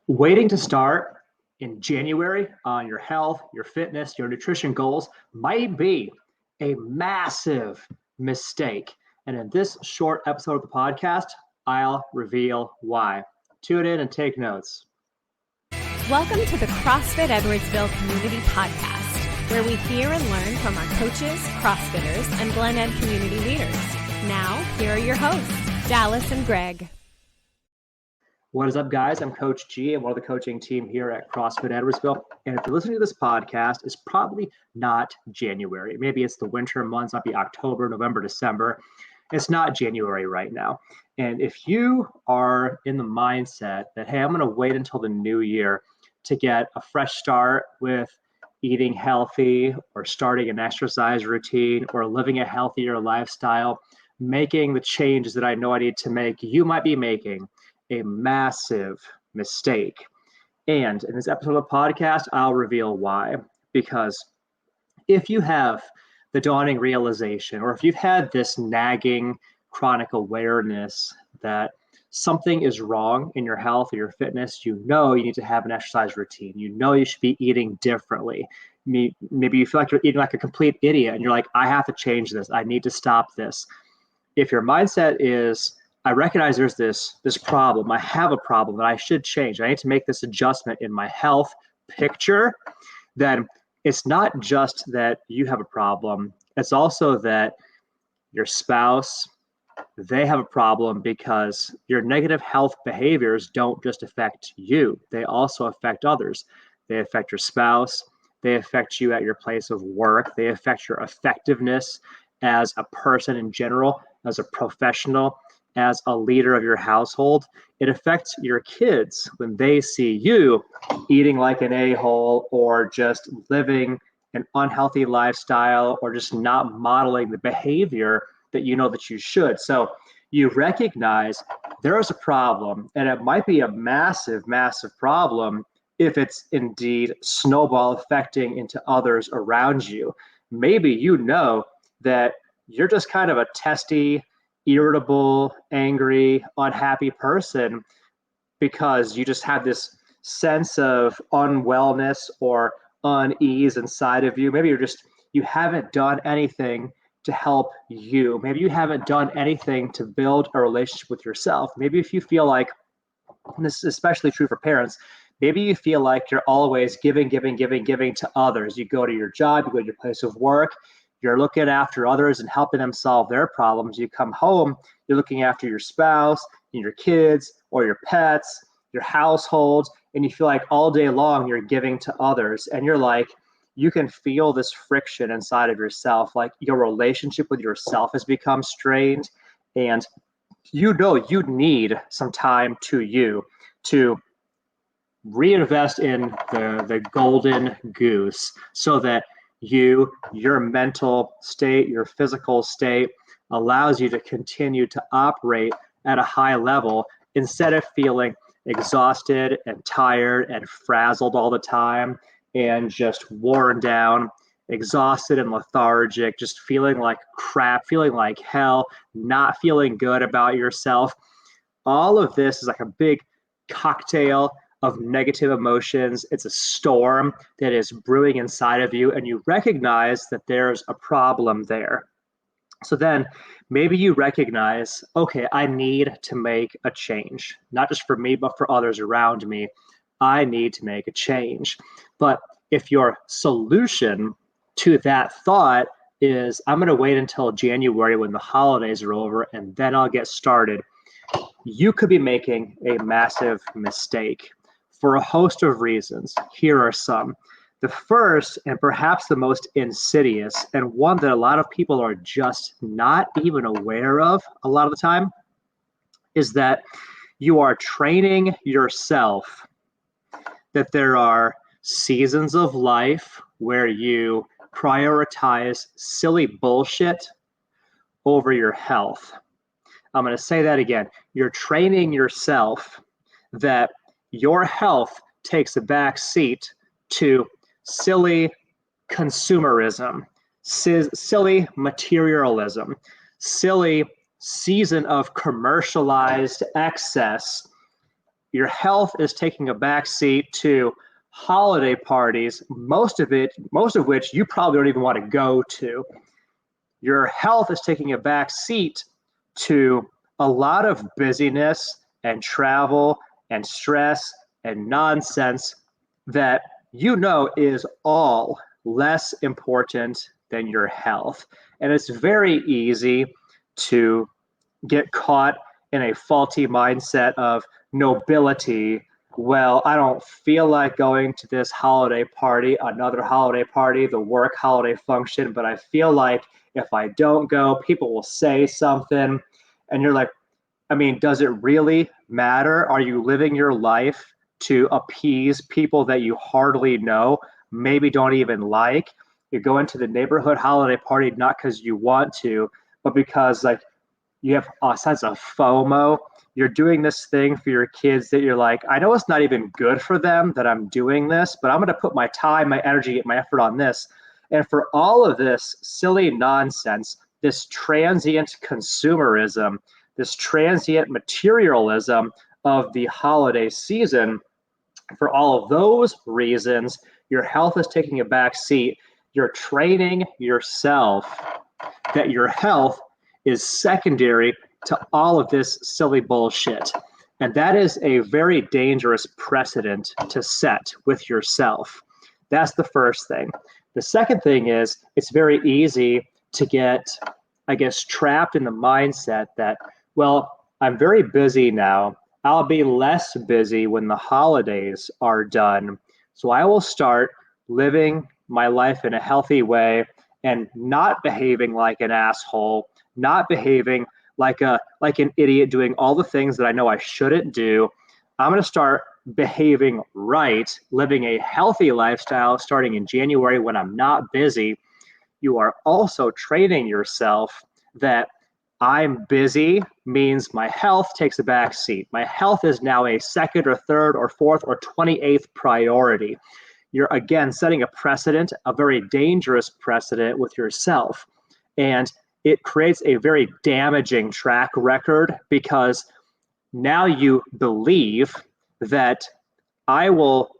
Waiting to start in January on your health, your fitness, your nutrition goals might be a massive mistake. And in this short episode of the podcast, I'll reveal why. Tune in and take notes. Welcome to the CrossFit Edwardsville Community Podcast, where we hear and learn from our coaches, CrossFitters, and Glen Ed community leaders. Now, here are your hosts, Dallas and Greg. What is up, guys? I'm Coach G. I'm one of the coaching team here at CrossFit Edwardsville. And if you're listening to this podcast, it's probably not January. Maybe it's the winter months, might be October, November, December. It's not January right now. And if you are in the mindset that, hey, I'm going to wait until the new year to get a fresh start with eating healthy or starting an exercise routine or living a healthier lifestyle, making the changes that I know I need to make, you might be making a massive mistake. And in this episode of the podcast, I'll reveal why. Because if you have the dawning realization, or if you've had this nagging chronic awareness that something is wrong in your health or your fitness, you know you need to have an exercise routine. You know you should be eating differently. Maybe you feel like you're eating like a complete idiot and you're like, I have to change this. I need to stop this. If your mindset is, I recognize there's this problem. I have a problem that I should change. I need to make this adjustment in my health picture. Then it's not just that you have a problem. It's also that your spouse, they have a problem because your negative health behaviors don't just affect you. They also affect others. They affect your spouse. They affect you at your place of work. They affect your effectiveness as a person in general, as a professional, as a leader of your household. It affects your kids when they see you eating like an a-hole or just living an unhealthy lifestyle or just not modeling the behavior that you know that you should. So you recognize there is a problem, and it might be a massive, massive problem if it's indeed snowball affecting into others around you. Maybe you know that you're just kind of a testy, irritable, angry, unhappy person because you just have this sense of unwellness or unease inside of you. Maybe you haven't done anything to help you. Maybe you haven't done anything to build a relationship with yourself. Maybe if you feel like, and this is especially true for parents, maybe you feel like you're always giving to others. You go to your job, you go to your place of work, you're looking after others and helping them solve their problems. You come home, you're looking after your spouse, and your kids, or your pets, your household, and you feel like all day long you're giving to others. And you're like, you can feel this friction inside of yourself, like your relationship with yourself has become strained, and you know you need some time to reinvest in the golden goose so that your mental state, your physical state allows you to continue to operate at a high level instead of feeling exhausted and tired and frazzled all the time and just worn down, exhausted and lethargic, just feeling like crap, feeling like hell, not feeling good about yourself. All of this is like a big cocktail of negative emotions. It's a storm that is brewing inside of you, and you recognize that there's a problem there. So then maybe you recognize, okay, I need to make a change, not just for me, but for others around me. I need to make a change. But if your solution to that thought is, I'm going to wait until January when the holidays are over and then I'll get started, you could be making a massive mistake for a host of reasons. Here are some. The first, and perhaps the most insidious, and one that a lot of people are just not even aware of a lot of the time, is that you are training yourself that there are seasons of life where you prioritize silly bullshit over your health. I'm going to say that again. You're training yourself that your health takes a back seat to silly consumerism, silly materialism, silly season of commercialized excess. your health is taking a back seat to holiday parties, most of which you probably don't even want to go to. Your health is taking a back seat to a lot of busyness and travel and stress and nonsense that is all less important than your health. And it's very easy to get caught in a faulty mindset of nobility. Well, I don't feel like going to this holiday party, another holiday party, the work holiday function, but I feel like if I don't go, people will say something. And you're like, I mean, does it really matter? Are you living your life to appease people that you hardly know, maybe don't even like? You're going to the neighborhood holiday party not because you want to, but because like you have a sense of FOMO. You're doing this thing for your kids that you're like, I know it's not even good for them that I'm doing this, but I'm going to put my time, my energy, my effort on this. And for all of this silly nonsense, this transient consumerism, this transient materialism of the holiday season, for all of those reasons, your health is taking a back seat. You're training yourself that your health is secondary to all of this silly bullshit. And that is a very dangerous precedent to set with yourself. That's the first thing. The second thing is it's very easy to get, I guess, trapped in the mindset that, well, I'm very busy now. I'll be less busy when the holidays are done. So I will start living my life in a healthy way and not behaving like an asshole, not behaving like an idiot, doing all the things that I know I shouldn't do. I'm going to start behaving right, living a healthy lifestyle starting in January when I'm not busy. You are also training yourself that I'm busy means my health takes a back seat. My health is now a second or third or fourth or 28th priority. You're again setting a precedent, a very dangerous precedent with yourself. And it creates a very damaging track record because now you believe that I will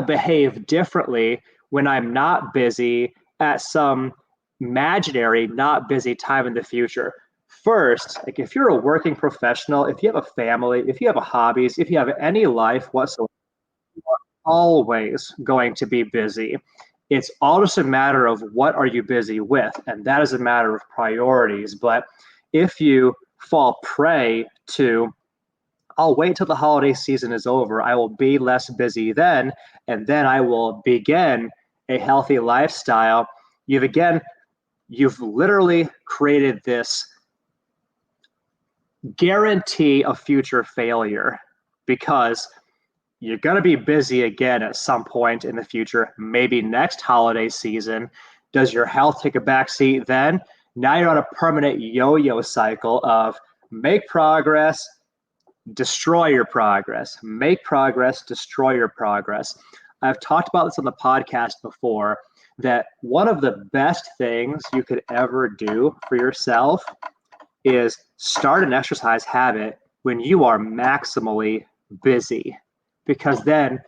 behave differently when I'm not busy at some imaginary not busy time in the future. First, like if you're a working professional, if you have a family, if you have hobbies, if you have any life whatsoever, you are always going to be busy. It's all just a matter of what are you busy with, and that is a matter of priorities. But if you fall prey to, I'll wait till the holiday season is over, I will be less busy then, and then I will begin a healthy lifestyle, you've literally created this guarantee of future failure because you're going to be busy again at some point in the future, maybe next holiday season. Does your health take a backseat then? Now you're on a permanent yo-yo cycle of make progress, destroy your progress, make progress, destroy your progress. I've talked about this on the podcast before, that one of the best things you could ever do for yourself is start an exercise habit when you are maximally busy, because then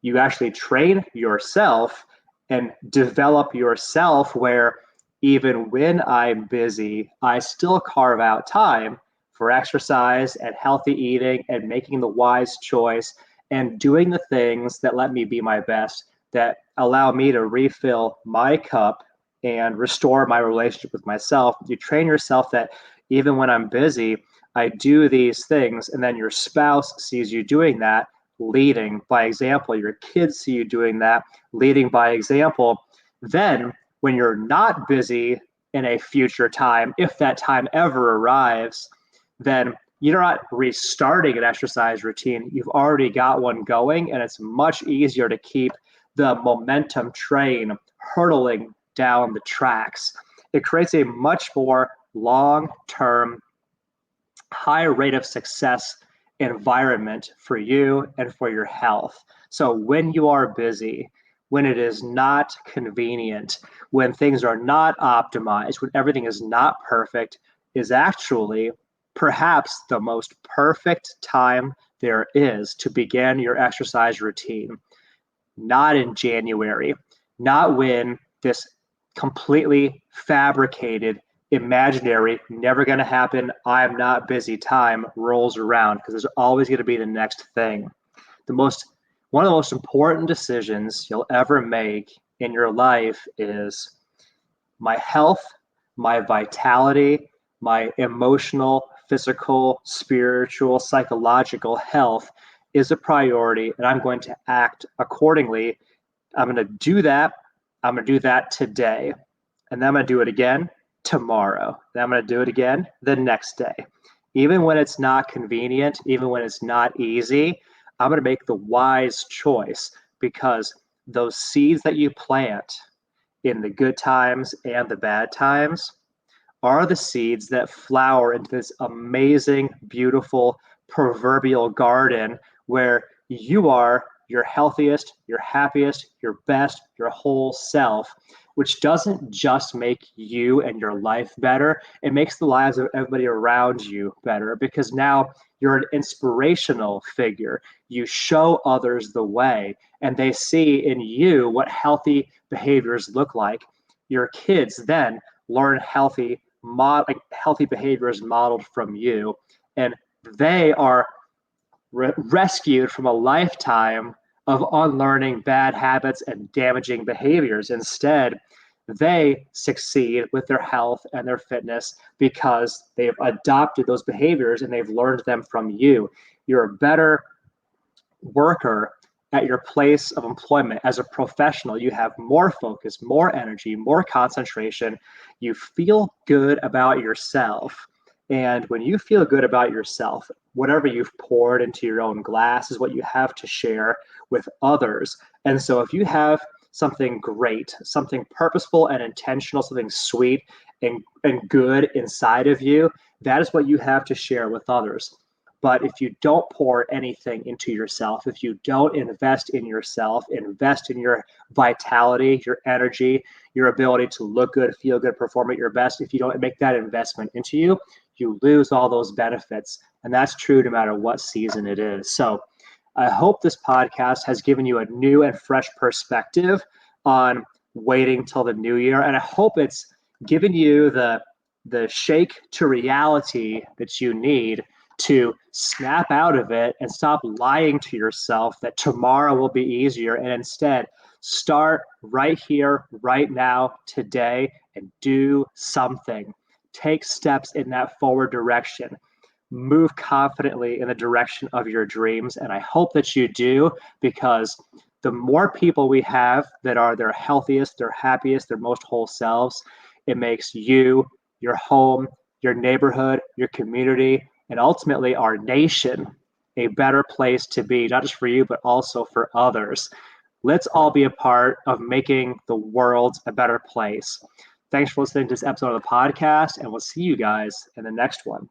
you actually train yourself and develop yourself where even when I'm busy, I still carve out time for exercise and healthy eating and making the wise choice and doing the things that let me be my best, that allow me to refill my cup and restore my relationship with myself. You train yourself that even when I'm busy, I do these things, and then your spouse sees you doing that, leading by example. Your kids see you doing that, leading by example. Then when you're not busy in a future time, if that time ever arrives, then you're not restarting an exercise routine. You've already got one going, and it's much easier to keep the momentum train hurtling down the tracks. It creates a much more long-term, high rate of success environment for you and for your health. So when you are busy, when it is not convenient, when things are not optimized, when everything is not perfect, is actually perhaps the most perfect time there is to begin your exercise routine. Not in January, not when this completely fabricated, imaginary, never going to happen, I'm not busy time rolls around, because there's always going to be the next thing. One of the most important decisions you'll ever make in your life is my health, my vitality, my emotional, physical, spiritual, psychological health is a priority, and I'm going to act accordingly. I'm going to do that. I'm going to do that today. And then I'm going to do it again tomorrow. Then I'm going to do it again the next day. Even when it's not convenient, even when it's not easy, I'm going to make the wise choice, because those seeds that you plant in the good times and the bad times are the seeds that flower into this amazing, beautiful, proverbial garden where you are your healthiest, your happiest, your best, your whole self, which doesn't just make you and your life better, it makes the lives of everybody around you better, because now you're an inspirational figure. You show others the way, and they see in you what healthy behaviors look like. Your kids then learn healthy behaviors modeled from you, and they are rescued from a lifetime of unlearning bad habits and damaging behaviors. Instead, they succeed with their health and their fitness because they've adopted those behaviors and they've learned them from you. You're a better worker at your place of employment. As a professional, you have more focus, more energy, more concentration. You feel good about yourself. And when you feel good about yourself, whatever you've poured into your own glass is what you have to share with others. And so if you have something great, something purposeful and intentional, something sweet and good inside of you, that is what you have to share with others. But if you don't pour anything into yourself, if you don't invest in yourself, invest in your vitality, your energy, your ability to look good, feel good, perform at your best, if you don't make that investment into you, you lose all those benefits. And that's true no matter what season it is. So I hope this podcast has given you a new and fresh perspective on waiting till the new year. And I hope it's given you the shake to reality that you need to snap out of it and stop lying to yourself that tomorrow will be easier, and instead start right here, right now, today, and do something. Take steps in that forward direction. Move confidently in the direction of your dreams. And I hope that you do, because the more people we have that are their healthiest, their happiest, their most whole selves, it makes you, your home, your neighborhood, your community, and ultimately our nation a better place to be, not just for you, but also for others. Let's all be a part of making the world a better place. Thanks for listening to this episode of the podcast, and we'll see you guys in the next one.